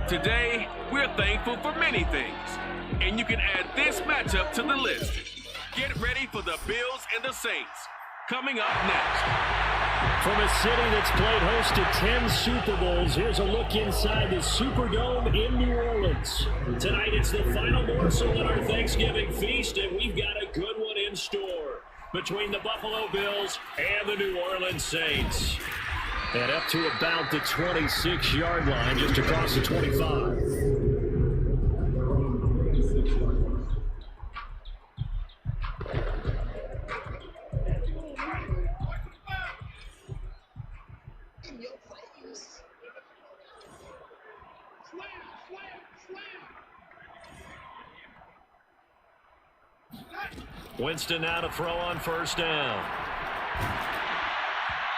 Today, we're thankful for many things, and you can add this matchup to the list. Get ready for the Bills and the Saints. Coming up next. From a city that's played host to 10 Super Bowls, here's a look inside the Superdome in New Orleans. Tonight it's the final morsel in our Thanksgiving feast, and we've got a good one in store between the Buffalo Bills and the New Orleans Saints. And up to about the 26-yard line, just across the 25. Winston now to throw on first down.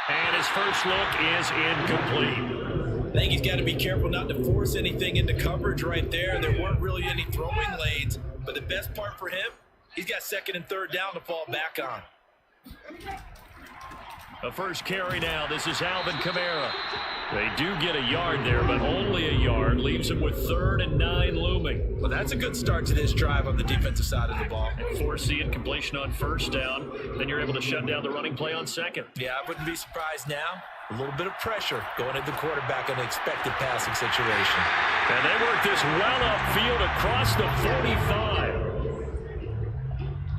And his first look is incomplete. I think he's got to be careful not to force anything into coverage right there. There weren't really any throwing lanes, but the best part for him, he's got second and third down to fall back on. A first carry now. This is Alvin Kamara. They do get a yard there, but only a yard. Leaves him with 3rd and 9 looming. Well, that's a good start to this drive on the defensive side of the ball. And force the incompletion on first down. Then you're able to shut down the running play on second. Yeah, I wouldn't be surprised now. A little bit of pressure going at the quarterback in an expected passing situation. And they work this well upfield across the 45.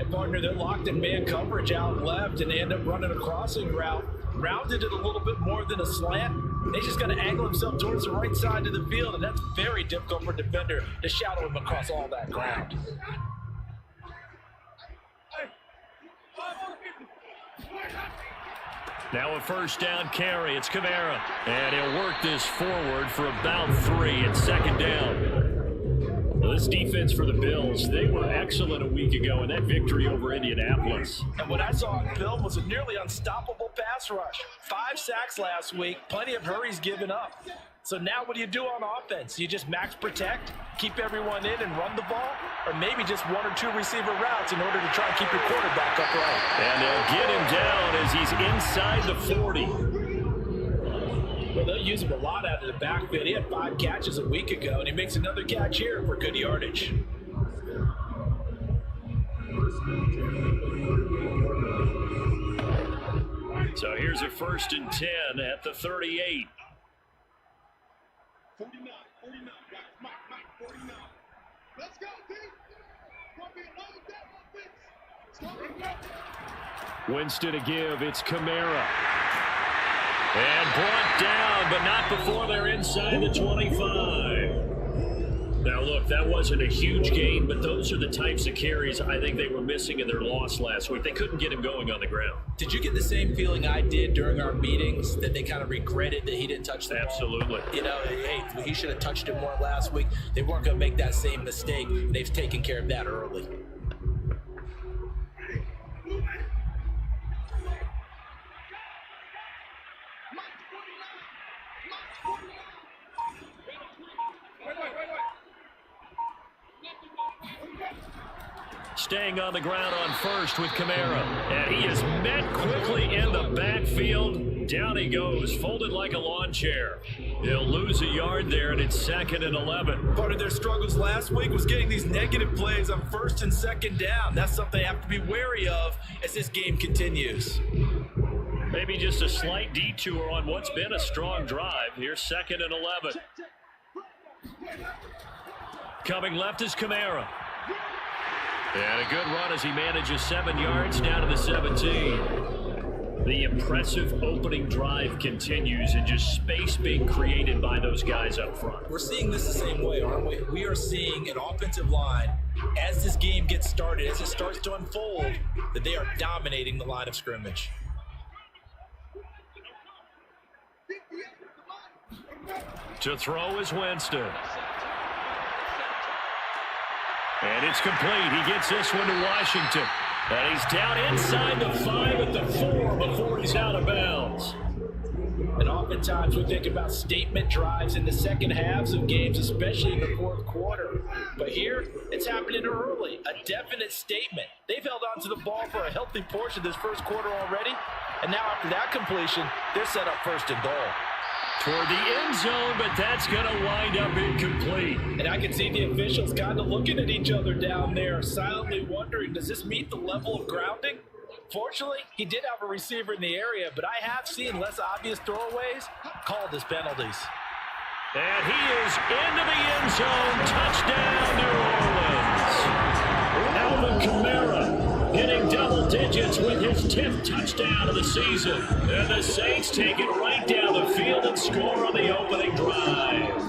And partner, they're locked in man coverage out left, and they end up running a crossing route. Rounded it a little bit more than a slant. They just got to angle himself towards the right side of the field, and that's very difficult for a defender to shadow him across all that ground. Now a first down carry. It's Kamara. And he'll work this forward for about 3. It's second down. Well, this defense for the Bills, they were excellent a week ago in that victory over Indianapolis. And what I saw on film was a nearly unstoppable pass rush. 5 sacks last week, plenty of hurries given up. So now what do you do on offense? You just max protect, keep everyone in and run the ball, or maybe just 1 or 2 receiver routes in order to try and keep your quarterback upright. And they'll get him down as he's inside the 40. Well, they'll use him a lot out of the backfield. He had 5 catches a week ago, and he makes another catch here for good yardage. So here's a 1st and 10 at the 38. 49, Mike, 49. Let's go, team. Gonna be another offense. Winston to give. It's Kamara. And brought down, but not before they're inside the 25. Now, look, that wasn't a huge gain, but those are the types of carries I think they were missing in their loss last week. They couldn't get him going on the ground. Did you get the same feeling I did during our meetings, that they kind of regretted that he didn't touch the ball? Absolutely. You know, hey, he should have touched it more last week. They weren't going to make that same mistake. They've taken care of that early. Staying on the ground on first with Kamara. And he is met quickly in the backfield. Down he goes, folded like a lawn chair. He'll lose a yard there, and it's 2nd and 11. Part of their struggles last week was getting these negative plays on 1st and 2nd down. That's something they have to be wary of as this game continues. Maybe just a slight detour on what's been a strong drive. Here's 2nd and 11. Coming left is Kamara. And a good run as he manages 7 yards down to the 17. The impressive opening drive continues, and just space being created by those guys up front. We're seeing this the same way, aren't we? We are seeing an offensive line, as this game gets started, as it starts to unfold, that they are dominating the line of scrimmage. To throw is Winston. And it's complete. He gets this one to Washington. And he's down inside the 5 at the 4 before he's out of bounds. And oftentimes we think about statement drives in the second halves of games, especially in the 4th quarter. But here, it's happening early. A definite statement. They've held on to the ball for a healthy portion of this 1st quarter already. And now after that completion, they're set up 1st and goal. toward the end zone, but that's going to wind up incomplete. And I can see the officials kind of looking at each other down there, silently wondering, does this meet the level of grounding? Fortunately, he did have a receiver in the area, but I have seen less obvious throwaways called as penalties. And he is into the end zone. Touchdown, New Orleans. Alvin Kamara getting double digits with his 10th touchdown of the season. And the Saints take it right down the field and score on the opening drive.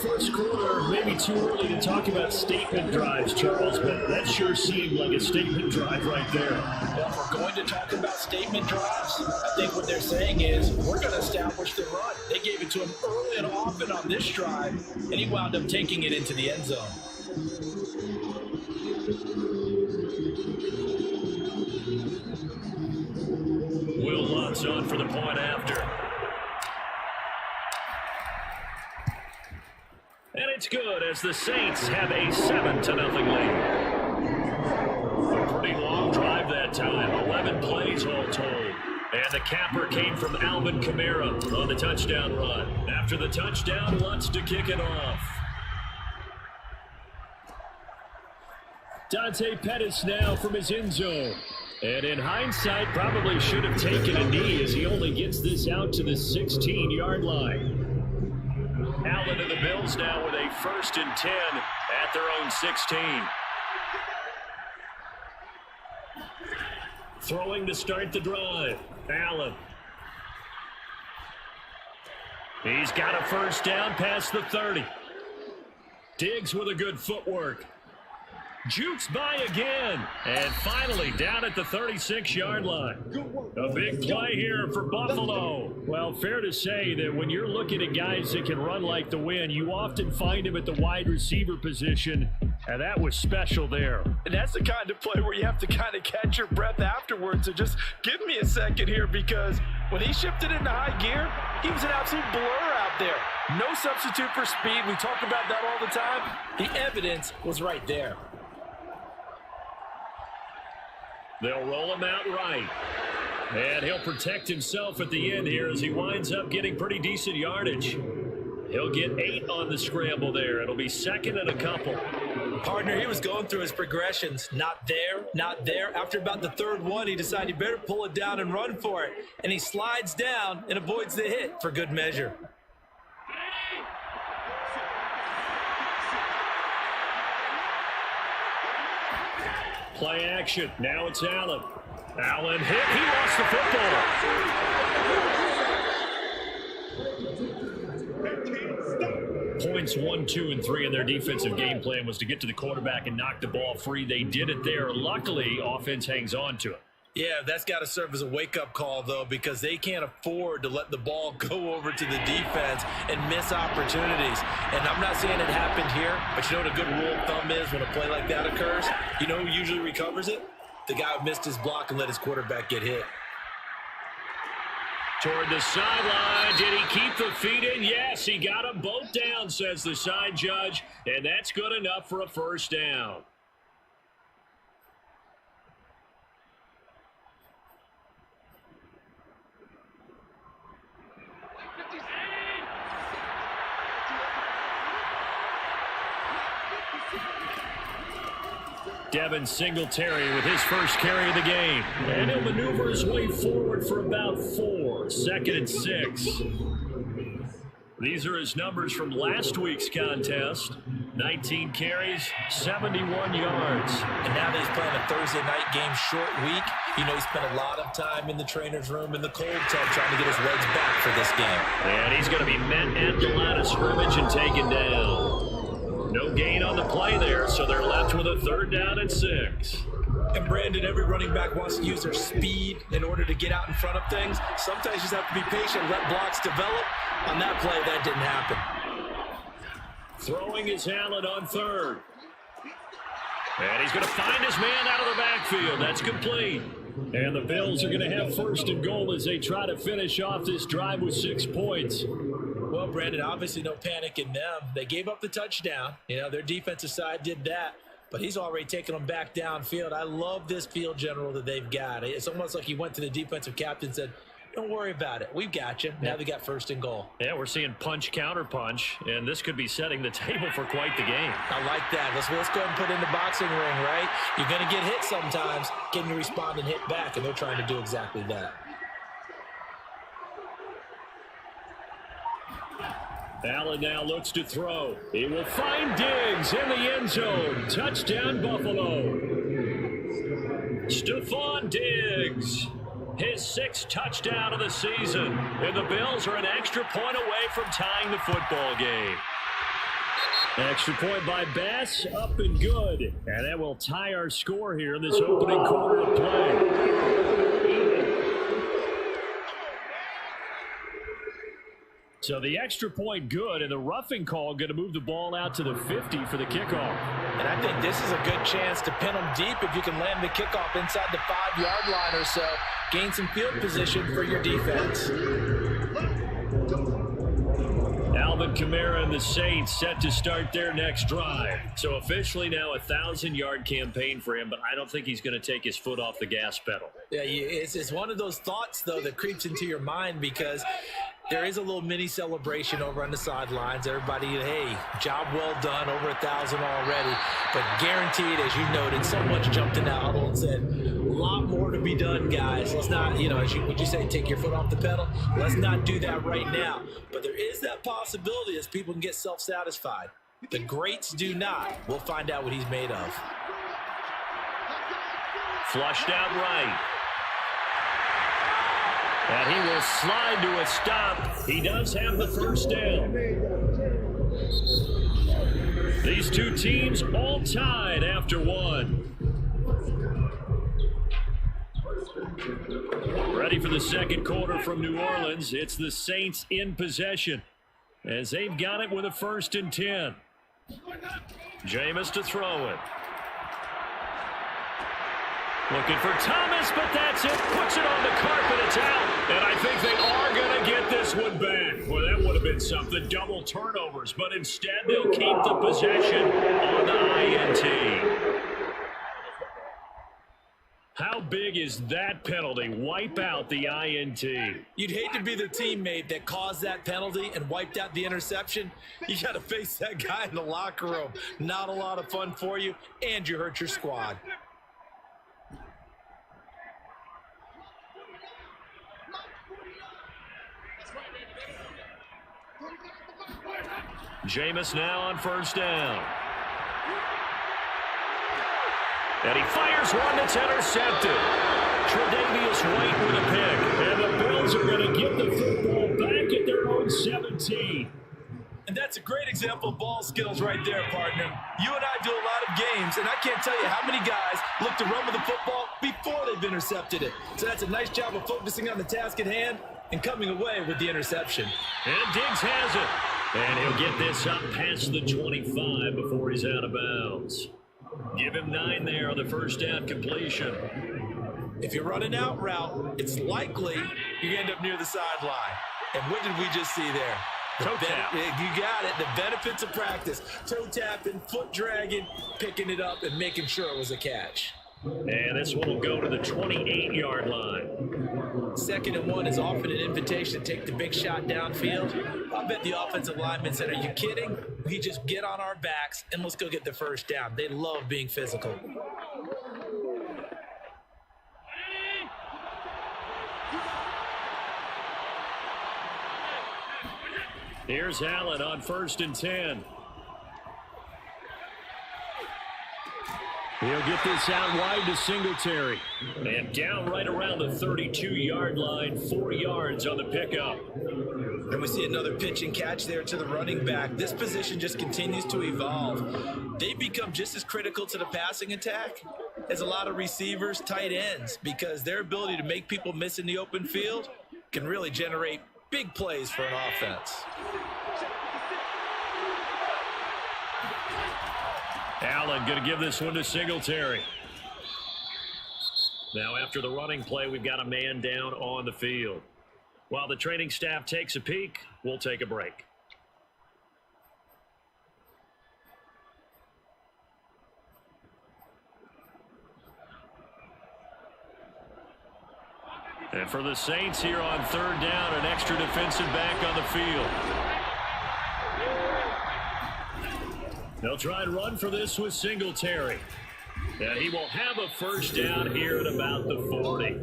First quarter, maybe too early to talk about statement drives, Charles, but that sure seemed like a statement drive right there. Well, if we're going to talk about statement drives, I think what they're saying is we're going to establish the run. They gave it to him early and often on this drive, and he wound up taking it into the end zone. Will Lutz on for the point after. And it's good as the Saints have a 7-0 lead. A pretty long drive that time, 11 plays all told. And the capper came from Alvin Kamara on the touchdown run. After the touchdown, Lutz to kick it off. Dante Pettis now from his end zone. And in hindsight, probably should have taken a knee as he only gets this out to the 16-yard line. Allen and the Bills now with a 1st and 10 at their own 16. Throwing to start the drive. Allen. He's got a 1st down past the 30. Diggs with a good footwork. Jukes by again. And finally down at the 36-yard line. A big play here for Buffalo. Well, fair to say that when you're looking at guys that can run like the wind, you often find him at the wide receiver position. And that was special there. And that's the kind of play where you have to kind of catch your breath afterwards and just give me a second here, because when he shifted into high gear, he was an absolute blur out there. No substitute for speed. We talk about that all the time. The evidence was right there. They'll roll him out right. And he'll protect himself at the end here as he winds up getting pretty decent yardage. He'll get 8 on the scramble there. It'll be 2nd and a couple. Partner, he was going through his progressions. Not there, not there. After about the 3rd one, he decided he better pull it down and run for it. And he slides down and avoids the hit for good measure. Play action. Now it's Allen. Allen hit. He lost the football. Points 1, 2, and 3 in their defensive game plan was to get to the quarterback and knock the ball free. They did it there. Luckily, offense hangs on to it. Yeah, that's got to serve as a wake-up call, though, because they can't afford to let the ball go over to the defense and miss opportunities. And I'm not saying it happened here, but you know what a good rule of thumb is when a play like that occurs? You know who usually recovers it? The guy who missed his block and let his quarterback get hit. Toward the sideline. Did he keep the feet in? Yes, he got them both down, says the side judge. And that's good enough for a 1st down. Devin Singletary with his 1st carry of the game. And he'll maneuver his way forward for about 4. 2nd and 6. These are his numbers from last week's contest. 19 carries, 71 yards. And now that he's playing a Thursday night game, short week, you know he spent a lot of time in the trainer's room in the cold tub trying to get his legs back for this game. And he's going to be met at the line of scrimmage and taken down. No gain on the play there, so they're left with a 3rd down and 6. And Brandon, every running back wants to use their speed in order to get out in front of things. Sometimes you just have to be patient, let blocks develop. On that play, that didn't happen. Throwing his Allen on 3rd. And he's going to find his man out of the backfield. That's complete. And the Bills are going to have 1st and goal as they try to finish off this drive with 6 points. Well, Brandon, obviously no panic in them. They gave up the touchdown. You know, their defensive side did that. But he's already taken them back downfield. I love this field general that they've got. It's almost like he went to the defensive captain and said, Don't worry about it. We've got you. Now they got first and goal. Yeah, we're seeing punch, counter punch, and this could be setting the table for quite the game. I like that. Let's go ahead and put in the boxing ring, right? You're going to get hit sometimes. Can you respond and hit back? And they're trying to do exactly that. Allen now looks to throw. He will find Diggs in the end zone. Touchdown, Buffalo. Stephon Diggs. His 6th touchdown of the season. And the Bills are an extra point away from tying the football game. Extra point by Bass, up and good. And that will tie our score here in this opening quarter of play. So the extra point good, and the roughing call going to move the ball out to the 50 for the kickoff. And I think this is a good chance to pin them deep if you can land the kickoff inside the 5-yard line or so. Gain some field position for your defense. Alvin Kamara and the Saints set to start their next drive. So officially now a 1,000-yard campaign for him, but I don't think he's going to take his foot off the gas pedal. Yeah, it's one of those thoughts, though, that creeps into your mind because there is a little mini celebration over on the sidelines. Everybody, hey, job well done, over 1,000 already. But guaranteed, as you noted, someone jumped in that huddle and said, a lot more to be done, guys. Let's not, would you say, take your foot off the pedal? Let's not do that right now. But there is that possibility as people can get self-satisfied. The greats do not. We'll find out what he's made of. Flushed out right. And he will slide to a stop. He does have the first down. These two teams all tied after one. Ready for the second quarter from New Orleans. It's the Saints in possession as they've got it with a 1st and 10. Jameis to throw it. Looking for Thomas, but that's it. Puts it on the carpet. It's out. And I think they are going to get this one back. Well, that would have been something. Double turnovers. But instead, they'll keep the possession on the INT. How big is that penalty? Wipe out the INT. You'd hate to be the teammate that caused that penalty and wiped out the interception. You got to face that guy in the locker room. Not a lot of fun for you, and you hurt your squad. Jameis now on 1st down. And he fires one that's intercepted. Tre'Davious White with a pick. And the Bills are going to get the football back at their own 17. And that's a great example of ball skills right there, partner. You and I do a lot of games, and I can't tell you how many guys look to run with the football before they've intercepted it. So that's a nice job of focusing on the task at hand and coming away with the interception. And Diggs has it. And he'll get this up past the 25 before he's out of bounds. Give him 9 there on the 1st down completion. If you're running out route, it's likely you end up near the sideline. And what did we just see there? Toe tap. You got it. The benefits of practice. Toe tapping, foot dragging, picking it up, and making sure it was a catch. And this one will go to the 28-yard line. 2nd and 1 is often an invitation to take the big shot downfield. I bet the offensive linemen said, are you kidding? We just get on our backs and let's go get the first down. They love being physical. Here's Allen on 1st and 10. He'll get this out wide to Singletary. And down right around the 32-yard line, 4 yards on the pickup. And we see another pitch and catch there to the running back. This position just continues to evolve. They become just as critical to the passing attack as a lot of receivers, tight ends, because their ability to make people miss in the open field can really generate big plays for an offense. Allen going to give this one to Singletary. Now after the running play, we've got a man down on the field. While the training staff takes a peek, we'll take a break. And for the Saints here on third down, an extra defensive back on the field. They'll try and run for this with Singletary. And he will have a first down here at about the 40.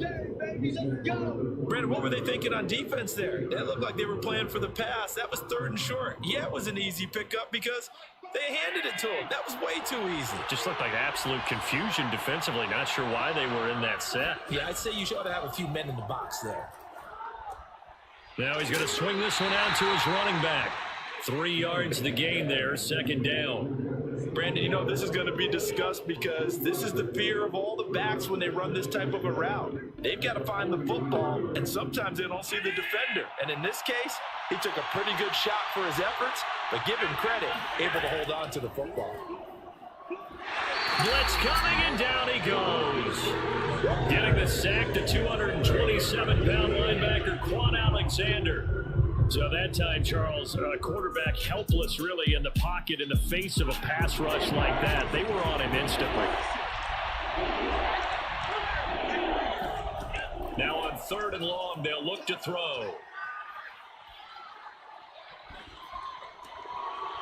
Brandon, what were they thinking on defense there? It looked like they were playing for the pass. That was 3rd and short. Yeah, it was an easy pickup because they handed it to him. That was way too easy. Just looked like absolute confusion defensively. Not sure why they were in that set. Yeah, I'd say you should have a few men in the box there. Now he's going to swing this one out to his running back. 3 yards the gain there, 2nd down. Brandon, you know, this is going to be discussed because this is the fear of all the backs when they run this type of a route. They've got to find the football, and sometimes they don't see the defender. And in this case, he took a pretty good shot for his efforts, but give him credit, able to hold on to the football. Blitz coming, and down he goes. Getting the sack to 227-pound linebacker Quan Alexander. So that time, Charles, quarterback helpless really in the pocket in the face of a pass rush like that. They were on him instantly. Now on 3rd and long, they'll look to throw.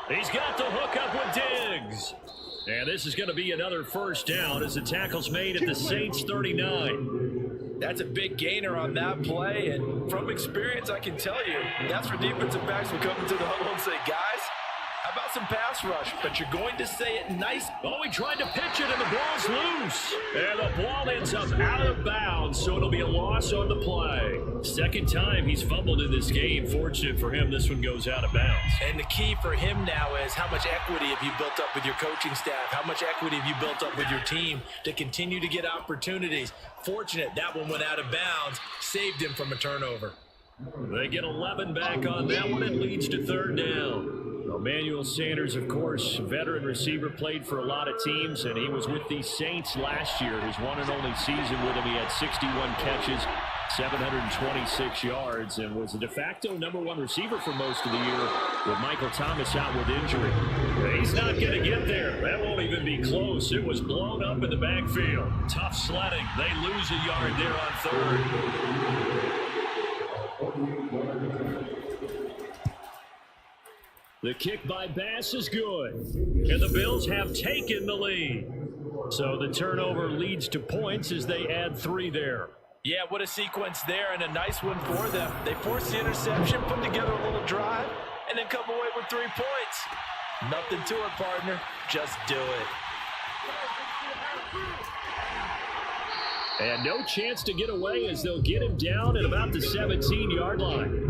He's got the hook up with Diggs. And this is going to be another first down as the tackle's made at the Saints 39. That's a big gainer on that play, and from experience, I can tell you, that's where defensive backs will come into the huddle and say, guys, how about some pass rush? But you're going to say it nice. Oh, he tried to pitch it, and the ball's loose. And the ball ends up out of bounds, so it'll be a loss on the play. 2nd time he's fumbled in this game. Fortunate for him, this one goes out of bounds. And the key for him now is how much equity have you built up with your coaching staff? How much equity have you built up with your team to continue to get opportunities? Fortunate that one went out of bounds, saved him from a turnover. They get 11 back on that one. It leads to 3rd down. Emmanuel Sanders, of course, veteran receiver, played for a lot of teams, and he was with the Saints last year. His one and only season with him, he had 61 catches, 726 yards, and was the de facto #1 receiver for most of the year with Michael Thomas out with injury. He's not going to get there. That won't even be close. It was blown up in the backfield. Tough sledding. They lose a yard there on 3rd. The kick by Bass is good, and the Bills have taken the lead. So the turnover leads to points as they add 3 there. Yeah, what a sequence there, and a nice one for them. They forced the interception, put together a little drive, and then come away with 3 points. Nothing to it, partner. Just do it. And no chance to get away as they'll get him down at about the 17-yard line.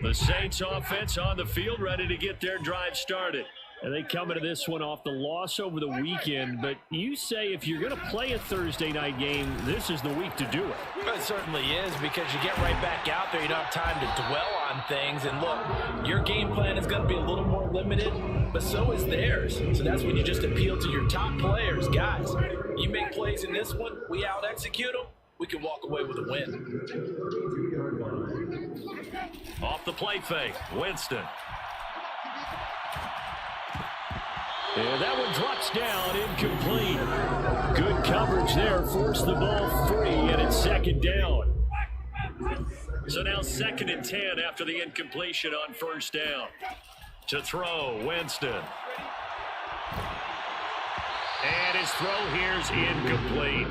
The Saints offense on the field, ready to get their drive started. And they come into this one off the loss over the weekend. But you say if you're going to play a Thursday night game, this is the week to do it. It certainly is, because you get right back out there. You don't have time to dwell on things. And look, your game plan is going to be a little more limited, but so is theirs. So that's when you just appeal to your top players. Guys, you make plays in this one, we out-execute them, we can walk away with a win. Off the play fake, Winston. And that one drops down, incomplete. Good coverage there, forced the ball free, and it's 2nd down. So now 2nd and 10 after the incompletion on 1st down. To throw, Winston. And his throw here's incomplete.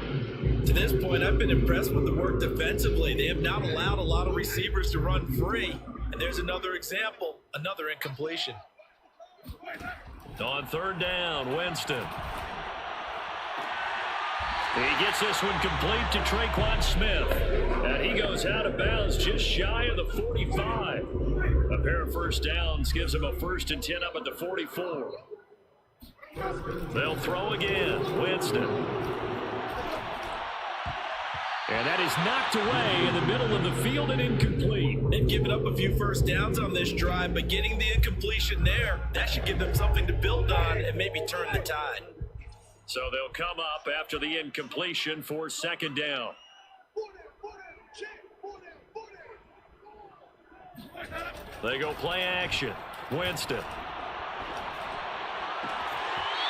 To this point, I've been impressed with the work defensively. They have not allowed a lot of receivers to run free. And there's another example, another incompletion. On 3rd down, Winston. He gets this one complete to Traquan Smith. And he goes out of bounds just shy of the 45. A pair of first downs gives him a 1st and 10 up at the 44. They'll throw again, Winston. And that is knocked away in the middle of the field and incomplete. They've given up a few first downs on this drive, but getting the incompletion there, that should give them something to build on and maybe turn the tide. So they'll come up after the incompletion for 2nd down. They go play action. Winston.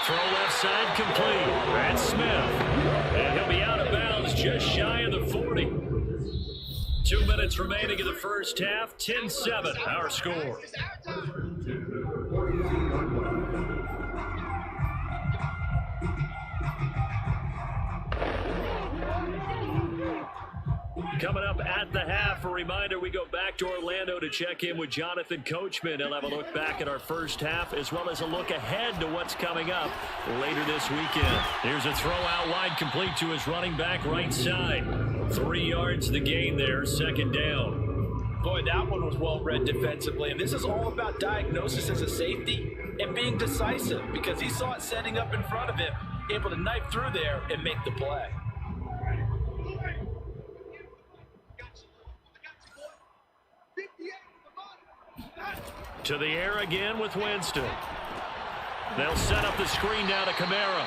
Throw left side complete. That's Smith. And he'll be just shy of the 40. 2 minutes remaining in the first half. 10-7, our score. Coming up at the half, a reminder, we go back to Orlando to check in with Jonathan Coachman. He'll have a look back at our first half as well as a look ahead to what's coming up later this weekend. Here's a throw out wide, complete to his running back right side. 3 yards the gain there, second down. Boy, that one was well read defensively. And this is all about diagnosis as a safety and being decisive because he saw it setting up in front of him, able to knife through there and make the play. To the air again with Winston. They'll set up the screen now to Kamara.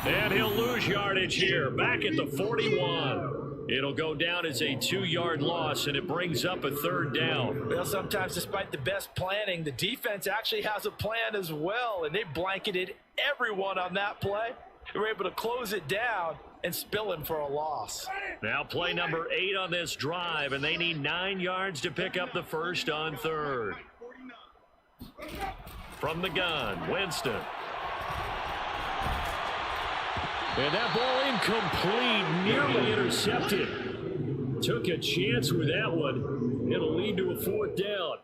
And he'll lose yardage here, back at the 41. It'll go down as a 2-yard loss, and it brings up a third down. Well, sometimes despite the best planning, the defense actually has a plan as well, and they blanketed everyone on that play. They were able to close it down and spill him for a loss. Now play number 8 on this drive, and they need 9 yards to pick up the first on third. From the gun, Winston. And that ball incomplete, nearly intercepted. Took a chance with that one. It'll lead to a fourth down.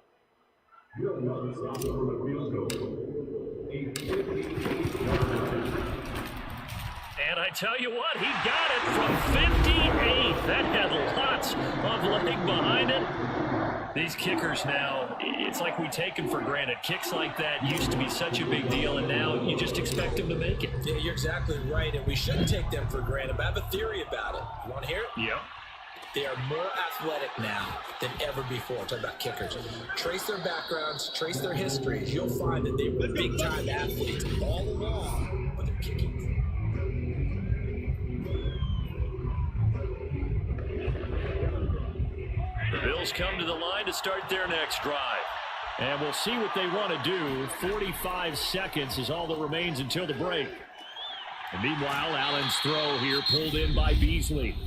And I tell you what, he got it from 58. That had lots of leg behind it. These kickers now, it's like we take them for granted. Kicks like that used to be such a big deal, and now you just expect them to make it. Yeah, you're exactly right, and we shouldn't take them for granted. But I have a theory about it. You want to hear it? Yep. They are more athletic now than ever before. Talk about kickers. Trace their backgrounds, trace their histories. You'll find that they were big-time athletes all along with their kicking. The Bills come to the line to start their next drive. And we'll see what they want to do. 45 seconds is all that remains until the break. And meanwhile, Allen's throw here pulled in by Beasley.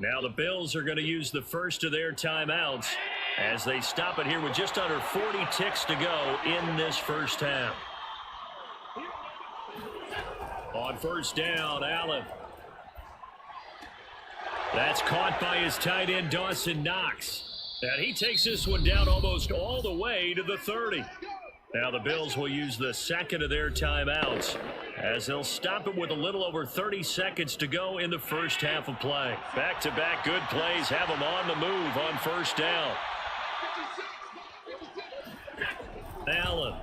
Now the Bills are going to use the first of their timeouts as they stop it here with just under 40 ticks to go in this first half. On first down, Allen. That's caught by his tight end, Dawson Knox. And he takes this one down almost all the way to the 30. Now the Bills will use the second of their timeouts as they'll stop it with a little over 30 seconds to go in the first half of play. Back-to-back good plays have them on the move on first down. Allen.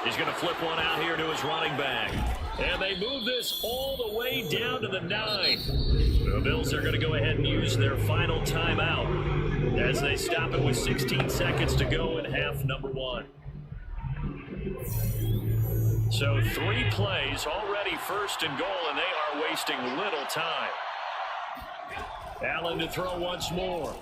He's going to flip one out here to his running back. And they move this all the way down to the 9. The Bills are going to go ahead and use their final timeout as they stop it with 16 seconds to go in half number 1. So 3 plays already first and goal, and they are wasting little time. Allen to throw once more.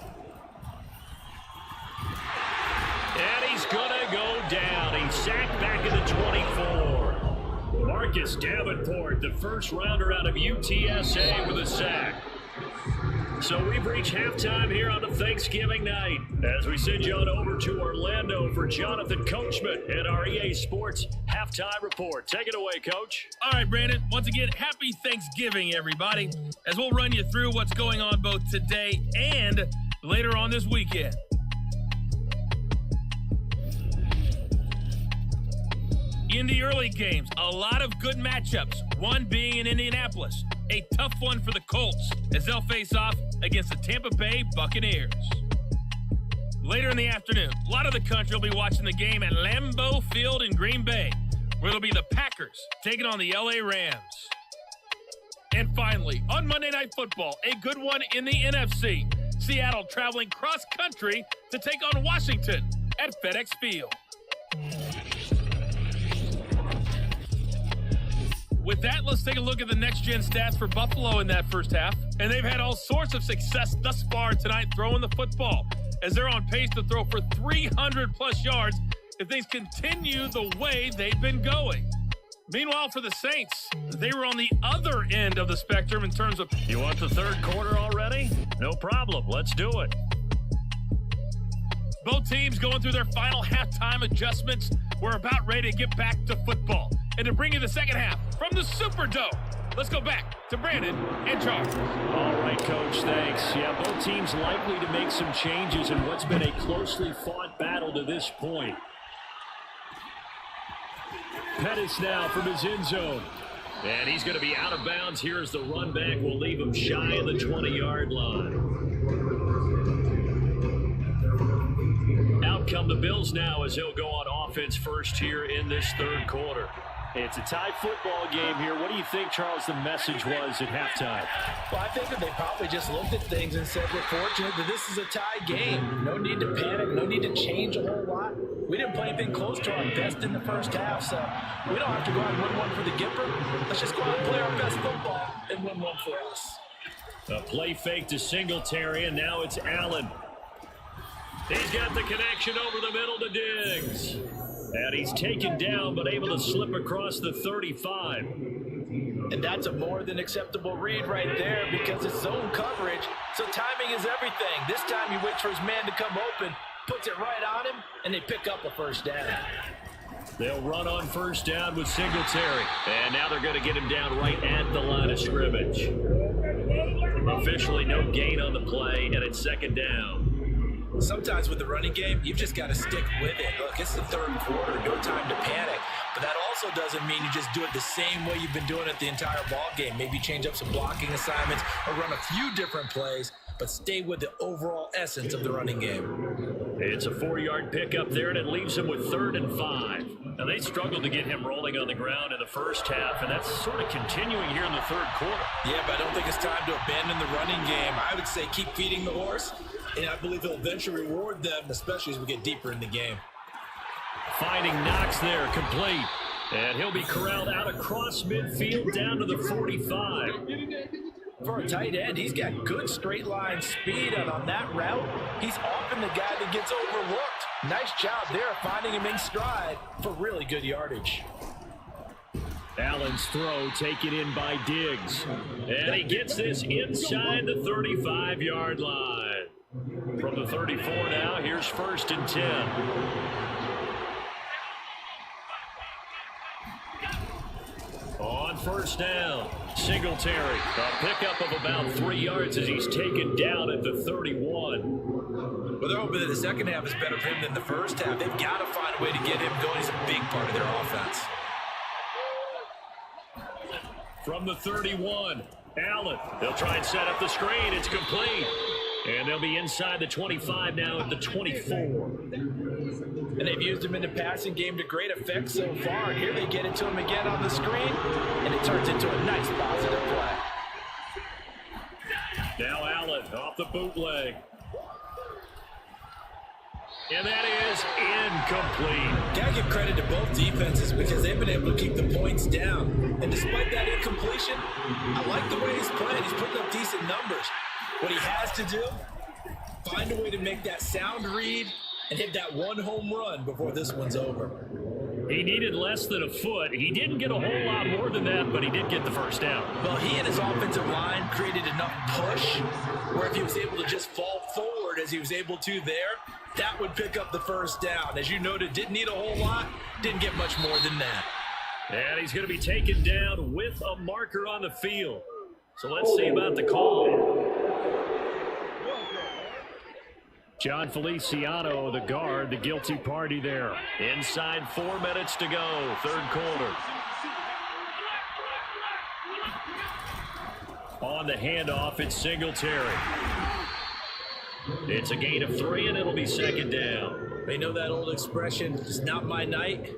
And he's going to go down. He's sacked back at the 24. Marcus Davenport, the first rounder out of UTSA with a sack. So we've reached halftime here on the Thanksgiving night as we send you on over to Orlando for Jonathan Coachman and our EA Sports Halftime Report. Take it away, Coach. All right, Brandon. Once again, happy Thanksgiving, everybody, as we'll run you through what's going on both today and later on this weekend. In the early games, a lot of good matchups, one being in Indianapolis. A tough one for the Colts as they'll face off against the Tampa Bay Buccaneers. Later in the afternoon, a lot of the country will be watching the game at Lambeau Field in Green Bay, where it'll be the Packers taking on the LA Rams. And finally, on Monday Night Football, a good one in the NFC. Seattle traveling cross-country to take on Washington at FedEx Field. With that, let's take a look at the next-gen stats for Buffalo in that first half. And they've had all sorts of success thus far tonight throwing the football, as they're on pace to throw for 300-plus yards if things continue the way they've been going. Meanwhile, for the Saints, they were on the other end of the spectrum in terms of... You want the third quarter already? No problem. Let's do it. Both teams going through their final halftime adjustments. We're about ready to get back to football. And to bring you the second half from the Superdome, let's go back to Brandon and Charles. All right, Coach, thanks. Yeah, both teams likely to make some changes in what's been a closely fought battle to this point. Pettis now from his end zone. And he's going to be out of bounds. Here's the run back. We'll leave him shy of the 20-yard line. Out come the Bills now as he'll go on offense first here in this third quarter. It's a tied football game here. What do you think, Charles, the message was at halftime? Well, I think that they probably just looked at things and said we're fortunate that this is a tie game. No need to panic. No need to change a whole lot. We didn't play anything close to our best in the first half, so we don't have to go out and win one for the Gipper. Let's just go out and play our best football and win one for us. A play fake to Singletary, and now it's Allen. He's got the connection over the middle to Diggs. And he's taken down, but able to slip across the 35. And that's a more than acceptable read right there because it's zone coverage, so timing is everything. This time he waits for his man to come open, puts it right on him, and they pick up a first down. They'll run on first down with Singletary. And now they're going to get him down right at the line of scrimmage. Officially no gain on the play, and it's second down. Sometimes with the running game, you've just got to stick with it. Look, it's the third quarter, no time to panic. But that also doesn't mean you just do it the same way you've been doing it the entire ball game. Maybe change up some blocking assignments or run a few different plays, but stay with the overall essence of the running game. It's a 4-yard pickup there, and it leaves him with 3rd and 5. Now, they struggled to get him rolling on the ground in the first half, and that's sort of continuing here in the third quarter. Yeah, but I don't think it's time to abandon the running game. I would say keep feeding the horse, and I believe he'll eventually reward them, especially as we get deeper in the game. Finding Knox there, complete. And he'll be corralled out across midfield down to the 45. For a tight end, he's got good straight line speed, and on that route, he's often the guy that gets overlooked. Nice job there finding him in stride for really good yardage. Allen's throw taken in by Diggs. And he gets this inside the 35-yard line. From the 34 now, here's 1st and 10. On first down, Singletary. A pickup of about 3 yards as he's taken down at the 31. Well, they're hoping that the second half is better for him than the first half. They've got to find a way to get him going. He's a big part of their offense. From the 31, Allen. They'll try and set up the screen. It's complete. And they'll be inside the 25 now at the 24. And they've used him in the passing game to great effect so far. And here they get it to him again on the screen, and it turns into a nice positive play. Now Allen off the bootleg. And that is incomplete. Gotta give credit to both defenses because they've been able to keep the points down. And despite that incompletion, I like the way he's playing. He's putting up decent numbers. What he has to do, find a way to make that sound read and hit that one home run before this one's over. He needed less than a foot. He didn't get a whole lot more than that, but he did get the first down. Well, he and his offensive line created enough push where if he was able to just fall forward as he was able to there, that would pick up the first down. As you noted, didn't need a whole lot, didn't get much more than that. And he's going to be taken down with a marker on the field. So let's see about the call. John Feliciano, the guard, the guilty party there. Inside 4 minutes to go, third quarter. On the handoff, it's Singletary. It's a gain of 3, and it'll be second down. They know that old expression, it's not my night.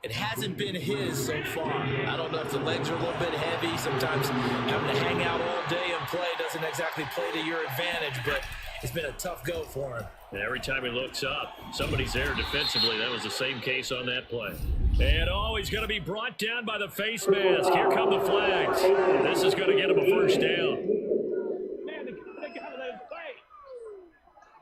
It hasn't been his so far. I don't know if the legs are a little bit heavy. Sometimes having to hang out all day and play doesn't exactly play to your advantage, but it's been a tough go for him. And every time he looks up, somebody's there defensively. That was the same case on that play. And he's going to be brought down by the face mask. Here come the flags. This is going to get him a first down.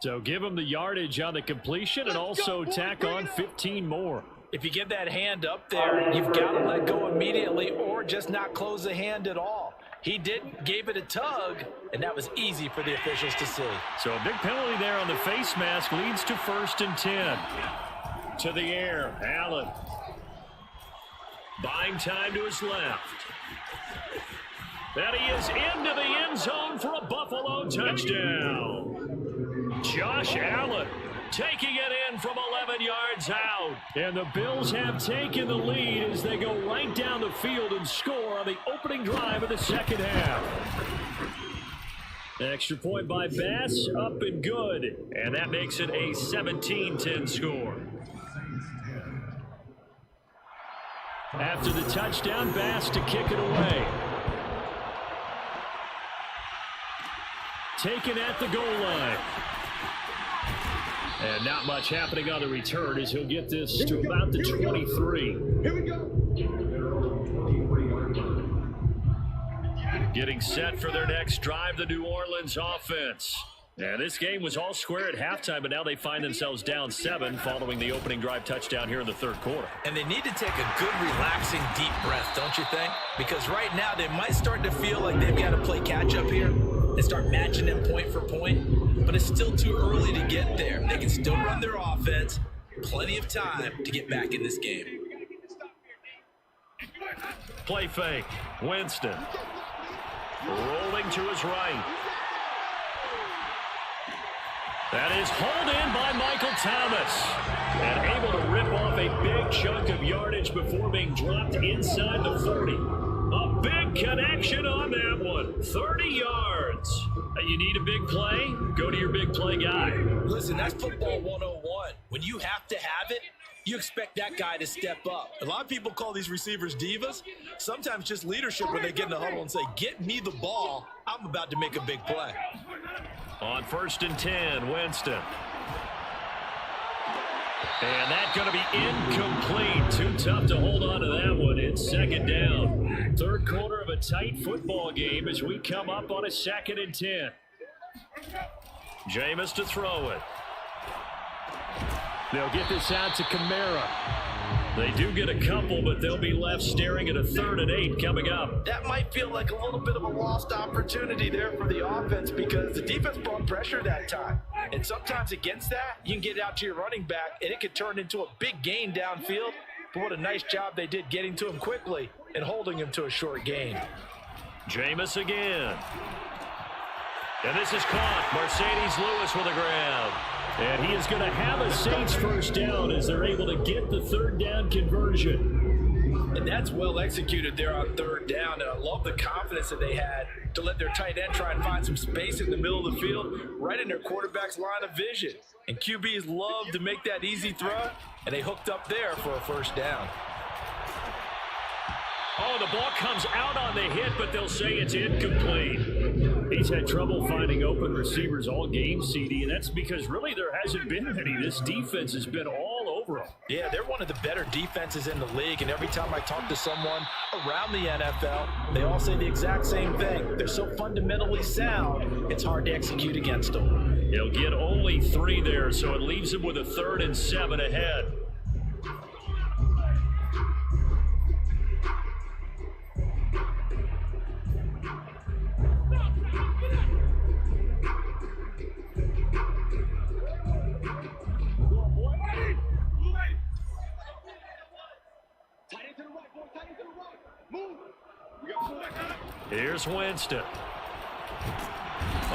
So give him the yardage on the completion and also tack on 15 more. If you get that hand up there, you've got to let go immediately or just not close the hand at all. He gave it a tug, and that was easy for the officials to see. So a big penalty there on the face mask leads to 1st and 10. To the air, Allen. Buying time to his left. And he is into the end zone for a Buffalo touchdown. Josh Allen taking it in from 11 yards out. And the Bills have taken the lead as they go right down the field and score on the opening drive of the second half. Extra point by Bass, up and good. And that makes it a 17-10 score. After the touchdown, Bass to kick it away. Taken at the goal line. And not much happening on the return as he'll get this to about the 23. Here we go. Getting set for their next drive, the New Orleans offense. And this game was all square at halftime, but now they find themselves down 7 following the opening drive touchdown here in the third quarter. And they need to take a good, relaxing, deep breath, don't you think? Because right now they might start to feel like they've got to play catch-up here and start matching them point for point. But it's still too early to get there. They can still run their offense. Plenty of time to get back in this game. Play fake. Winston. Rolling to his right. That is hauled in by Michael Thomas. And able to rip off a big chunk of yardage before being dropped inside the 30. A big connection on that one. 30 yards. You need a big play? Go to your big play guy. Listen, that's football 101. When you have to have it, you expect that guy to step up. A lot of people call these receivers divas. Sometimes just leadership when they get in the huddle and say, get me the ball. I'm about to make a big play. On 1st and 10, Winston. And that's going to be incomplete. Too tough to hold on to that one. It's second down. Third quarter of a tight football game as we come up on a 2nd and 10. Jameis to throw it. They'll get this out to Kamara. They do get a couple, but they'll be left staring at a 3rd and 8 coming up. That might feel like a little bit of a lost opportunity there for the offense because the defense brought pressure that time. And sometimes against that, you can get out to your running back, and it could turn into a big gain downfield. But what a nice job they did getting to him quickly and holding him to a short gain. Jameis again. And this is caught. Mercedes Lewis with a grab. And he is going to have a Saints first down as they're able to get the 3rd down conversion. And that's well executed there on 3rd down. And I love the confidence that they had to let their tight end try and find some space in the middle of the field, right in their quarterback's line of vision. And QBs love to make that easy throw, and they hooked up there for a first down. Oh, the ball comes out on the hit, but they'll say it's incomplete. He's had trouble finding open receivers all game, CD, and that's because really there hasn't been any. This defense has been all over them. Yeah, they're one of the better defenses in the league, and every time I talk to someone around the NFL, they all say the exact same thing. They're so fundamentally sound, it's hard to execute against them. He'll get only 3 there, so it leaves him with a 3rd and 7 ahead. Here's Winston.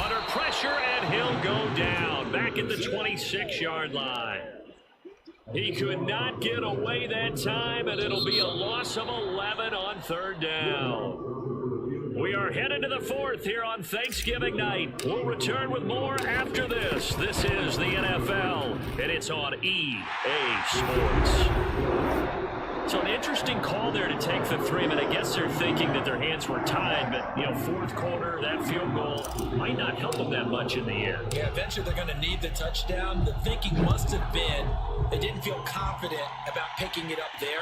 Under pressure, and he'll go down. Back at the 26-yard line. He could not get away that time, and it'll be a loss of 11 on 3rd down. We are headed to the 4th here on Thanksgiving night. We'll return with more after this. This is the NFL, and it's on EA Sports. So an interesting call there to take the 3, but I guess they're thinking that their hands were tied, but, 4th quarter, that field goal might not help them that much in the air. Yeah, eventually they're going to need the touchdown. The thinking must have been they didn't feel confident about picking it up there,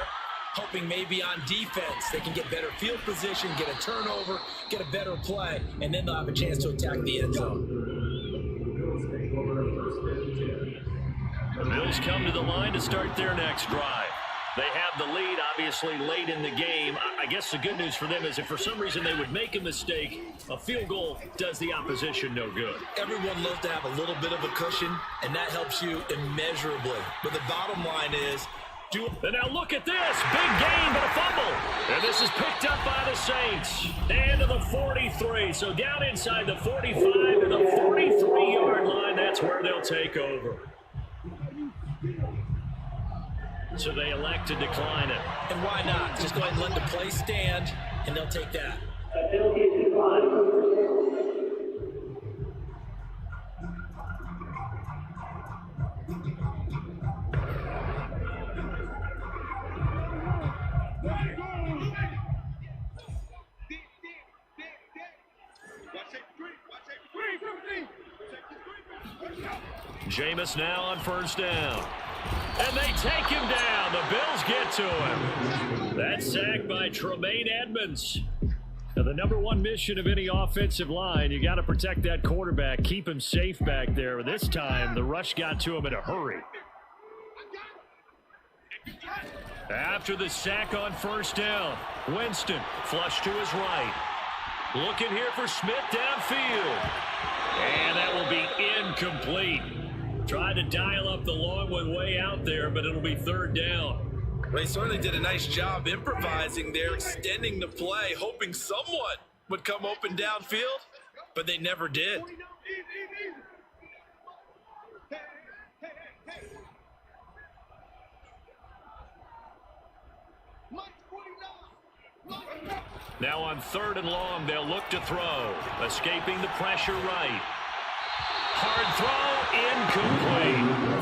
hoping maybe on defense they can get better field position, get a turnover, get a better play, and then they'll have a chance to attack the end zone. The Bills come to the line to start their next drive. They have the lead, obviously, late in the game. I guess the good news for them is if for some reason they would make a mistake, a field goal does the opposition no good. Everyone loves to have a little bit of a cushion, and that helps you immeasurably. But the bottom line is, and now look at this. Big gain, but a fumble. And this is picked up by the Saints. And to the 43. So down inside the 45 to the 43-yard line. That's where they'll take over. So they elect to decline it. And why not? Just go ahead and let the play stand, and they'll take that. Jameis now on first down. And they take him down. The Bills get to him. That sack by Tremaine Edmonds. Now, the number one mission of any offensive line, you got to protect that quarterback, keep him safe back there. This time, the rush got to him in a hurry. After the sack on first down, Winston flush to his right. Looking here for Smith downfield. And that will be incomplete. Tried to dial up the long one way out there, but it'll be third down. Well, he certainly did a nice job improvising there, extending the play, hoping someone would come open downfield, but they never did. Now on third and long, they'll look to throw. Escaping the pressure right. Hard throw,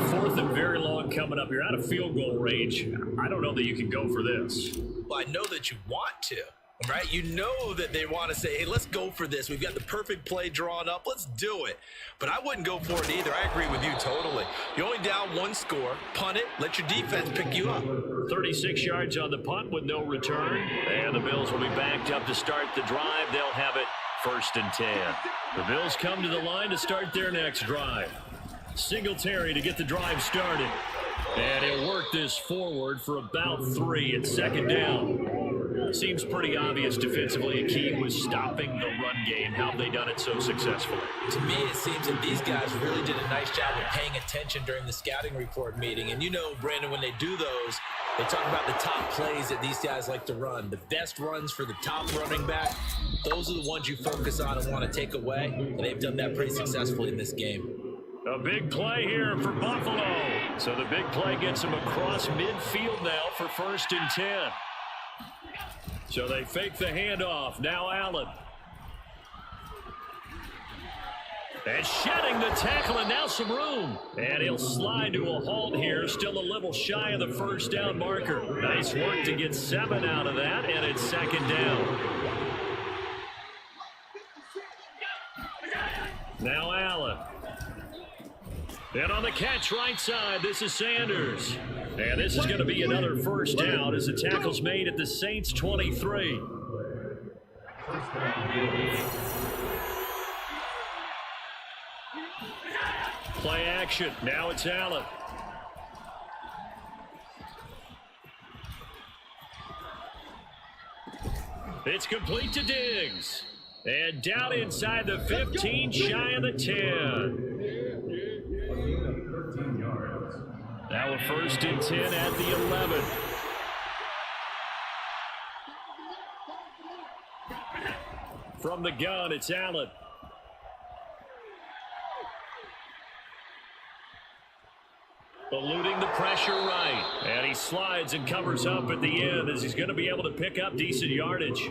incomplete. Fourth and very long coming up. You're out of field goal range. I don't know that you can go for this. Well, I know that you want to, right? You know that they want to say, hey, let's go for this. We've got the perfect play drawn up. Let's do it. But I wouldn't go for it either. I agree with you totally. You're only down one score. Punt it. Let your defense pick you up. 36 yards on the punt with no return. And the Bills will be backed up to start the drive. They'll have it first and 10. The Bills come to the line to start their next drive. Singletary to get the drive started. And he'll work this forward for about 3 at second down. Seems pretty obvious defensively. A key was stopping the run game. How have they done it so successfully? To me, it seems that these guys really did a nice job of paying attention during the scouting report meeting. And you know, Brandon, when they do those, they talk about the top plays that these guys like to run. The best runs for the top running back, those are the ones you focus on and want to take away. And they've done that pretty successfully in this game. A big play here for Buffalo. So the big play gets them across midfield now for first and 10. So they fake the handoff. Now Allen. And shedding the tackle, and now some room. And he'll slide to a halt here. Still a little shy of the first down marker. Nice work to get 7 out of that, and it's second down. Now Allen. And on the catch right side, this is Sanders. And this is going to be another first down as the tackle's made at the Saints 23. Play action. Now it's Allen. It's complete to Diggs. And down inside the 15, shy of the 10. Now a first and 10 at the 11. From the gun, it's Allen. Eluding the pressure right. And he slides and covers up at the end as he's going to be able to pick up decent yardage.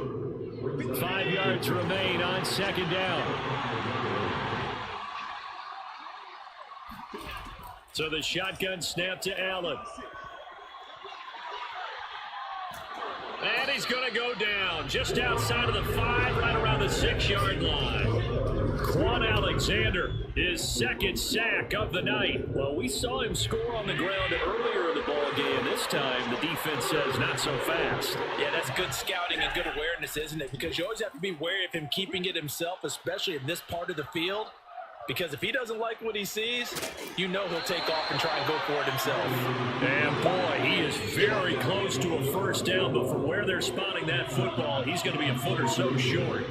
5 yards remain on second down. So the shotgun snap to Allen. And he's going to go down just outside of the 5, right around the 6-yard line. Quan Alexander, his second sack of the night. Well, we saw him score on the ground earlier in the ball game. This time, the defense says not so fast. Yeah, that's good scouting and good awareness, isn't it? Because you always have to be wary of him keeping it himself, especially in this part of the field. because if he doesn't like what he sees, you know he'll take off and try and go for it himself. And boy, he is very close to a first down, but from where they're spotting that football, he's going to be a foot or so short.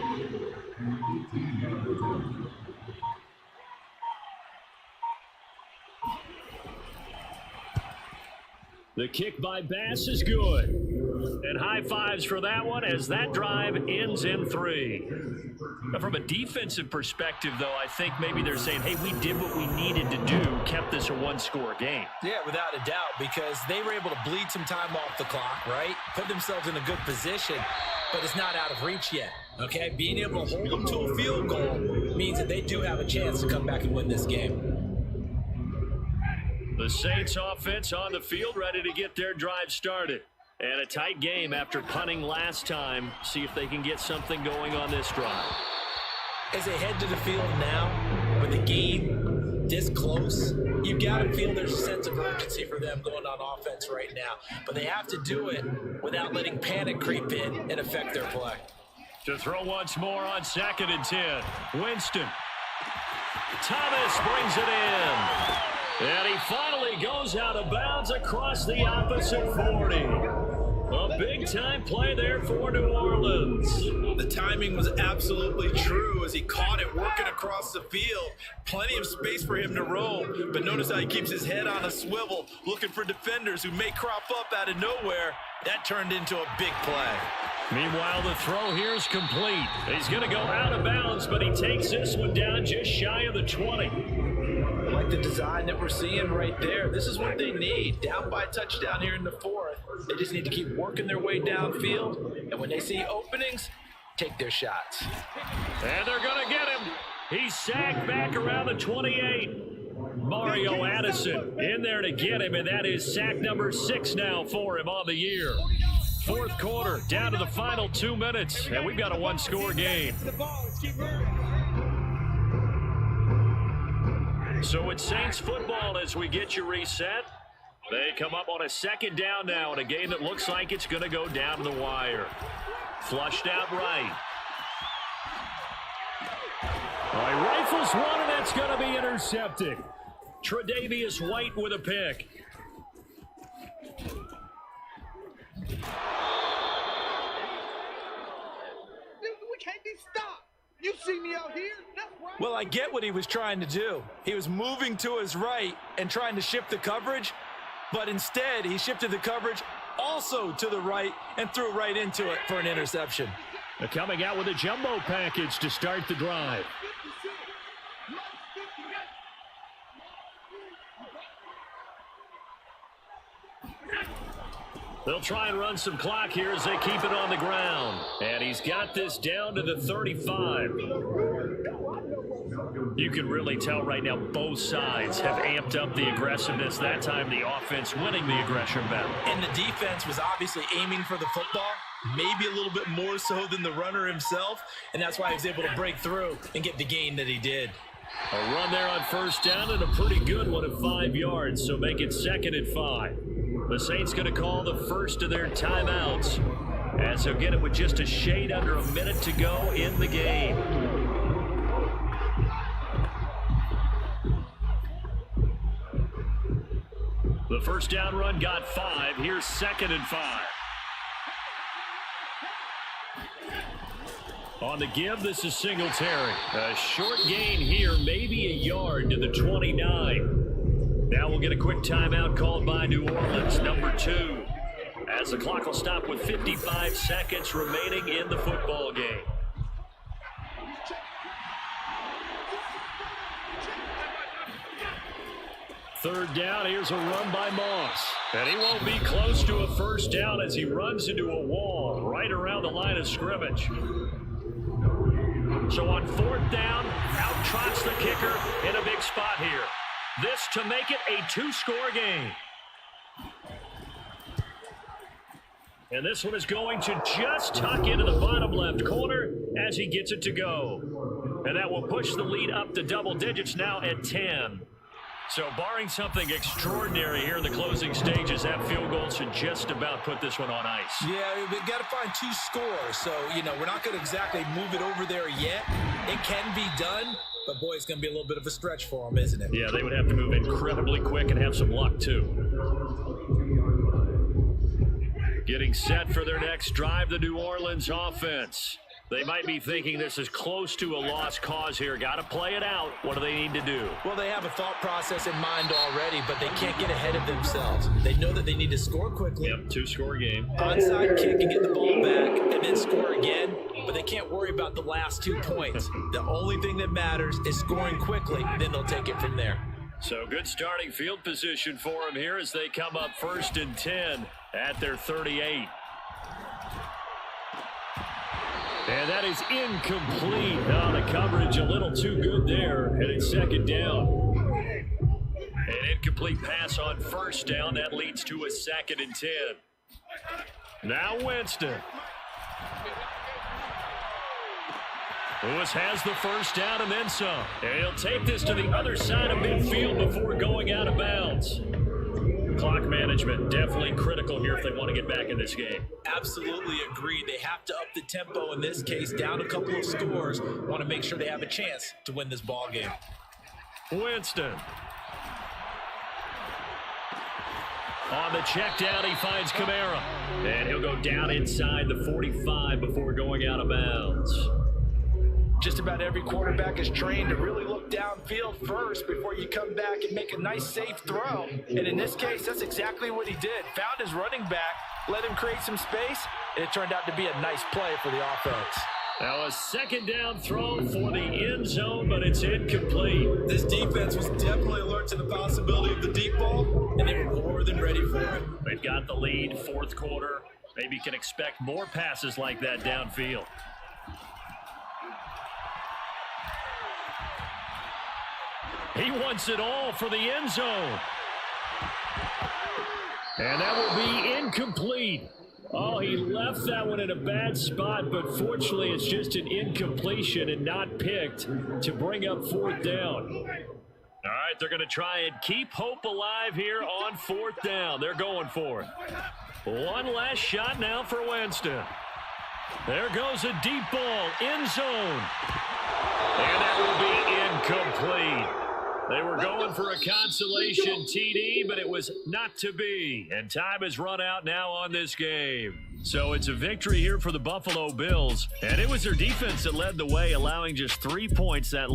The kick by Bass is good. And high fives for that one as that drive ends in 3. Now, from a defensive perspective, though, I think maybe they're saying, hey, we did what we needed to do, kept this a one-score game. Yeah, without a doubt, because they were able to bleed some time off the clock, right? Put themselves in a good position, but it's not out of reach yet, okay? Being able to hold them to a field goal means that they do have a chance to come back and win this game. The Saints offense on the field, ready to get their drive started. And a tight game after punting last time. See if they can get something going on this drive. As they head to the field now, with the game this close, you've got to feel there's a sense of urgency for them going on offense right now. But they have to do it without letting panic creep in and affect their play. To throw once more on 2nd and 10. Winston. Thomas brings it in. And he finally goes out of bounds across the opposite 40. A big-time play there for New Orleans. The timing was absolutely true as he caught it working across the field. Plenty of space for him to roam, but notice how he keeps his head on a swivel, looking for defenders who may crop up out of nowhere. That turned into a big play. Meanwhile, the throw here is complete. He's going to go out of bounds, but he takes this one down just shy of the 20. I like the design that we're seeing right there. This is what they need. Down by a touchdown here in the 4th. They just need to keep working their way downfield. And when they see openings, take their shots. And they're going to get him. He's sacked back around the 28. Mario Addison in there to get him, and that is sack number 6 now for him on the year. 4th quarter, down to the final 2 minutes, and we've got a one-score game. So it's Saints football as we get you reset. They come up on a 2nd down now in a game that looks like it's going to go down to the wire. Flushed out right. All right, rifles one, and that's going to be intercepted. Tre'Davious White with a pick. We can't be stopped. You see me out here? That's right. Well, I get what he was trying to do. He was moving to his right and trying to shift the coverage, but instead he shifted the coverage also to the right and threw right into it for an interception. They're coming out with a jumbo package to start the drive. They'll try and run some clock here as they keep it on the ground. And he's got this down to the 35. You can really tell right now both sides have amped up the aggressiveness. That time the offense winning the aggression battle. And the defense was obviously aiming for the football, maybe a little bit more so than the runner himself. And that's why he was able to break through and get the gain that he did. A run there on 1st down and a pretty good one at 5 yards. So make it 2nd and 5. The Saints going to call the first of their timeouts as they'll get it with just a shade under a minute to go in the game. The 1st down run got 5. Here's 2nd and 5. On the give, this is Singletary. A short gain here, maybe a yard to the 29. Now we'll get a quick timeout called by New Orleans, number 2, as the clock will stop with 55 seconds remaining in the football game. Third down, here's a run by Moss. And he won't be close to a 1st down as he runs into a wall right around the line of scrimmage. So on 4th down, out trots the kicker in a big spot here. This to make it a 2-score game. And this one is going to just tuck into the bottom left corner as he gets it to go. And that will push the lead up to double digits now at 10. So barring something extraordinary here in the closing stages, that field goal should just about put this one on ice. Yeah, we've got to find 2 scores. So, we're not going to exactly move it over there yet. It can be done. But boy, it's going to be a little bit of a stretch for them, isn't it? Yeah, they would have to move incredibly quick and have some luck, too. Getting set for their next drive, the New Orleans offense. They might be thinking this is close to a lost cause here. Got to play it out. What do they need to do? Well, they have a thought process in mind already, but they can't get ahead of themselves. They know that they need to score quickly. Yep, 2-score game. Onside kick and get the ball back and then score again, but they can't worry about the last 2 points. The only thing that matters is scoring quickly, then they'll take it from there. So good starting field position for them here as they come up 1st and 10 at their 38. And that is incomplete. Oh, the coverage a little too good there. And it's 2nd down. An incomplete pass on 1st down. That leads to a 2nd and 10. Now Winston. Lewis has the 1st down and then some. And he'll take this to the other side of midfield before going out of bounds. Clock management definitely critical here if they want to get back in this game. Absolutely agreed. They have to up the tempo in this case, down a couple of scores. Want to make sure they have a chance to win this ball game. Winston. On the check down, he finds Kamara. And he'll go down inside the 45 before going out of bounds. Just about every quarterback is trained to really look downfield first before you come back and make a nice, safe throw. And in this case, that's exactly what he did. Found his running back, let him create some space, and it turned out to be a nice play for the offense. Now a 2nd down throw for the end zone, but it's incomplete. This defense was definitely alert to the possibility of the deep ball, and they were more than ready for it. They've got the lead, 4th quarter. Maybe can expect more passes like that downfield. He wants it all for the end zone. And that will be incomplete. Oh, he left that one in a bad spot, but fortunately it's just an incompletion and not picked to bring up 4th down. All right, they're going to try and keep hope alive here on 4th down. They're going for it. One last shot now for Winston. There goes a deep ball, end zone. And that will be incomplete. They were going for a consolation TD, but it was not to be. And time has run out now on this game. So it's a victory here for the Buffalo Bills. And it was their defense that led the way, allowing just 3 points that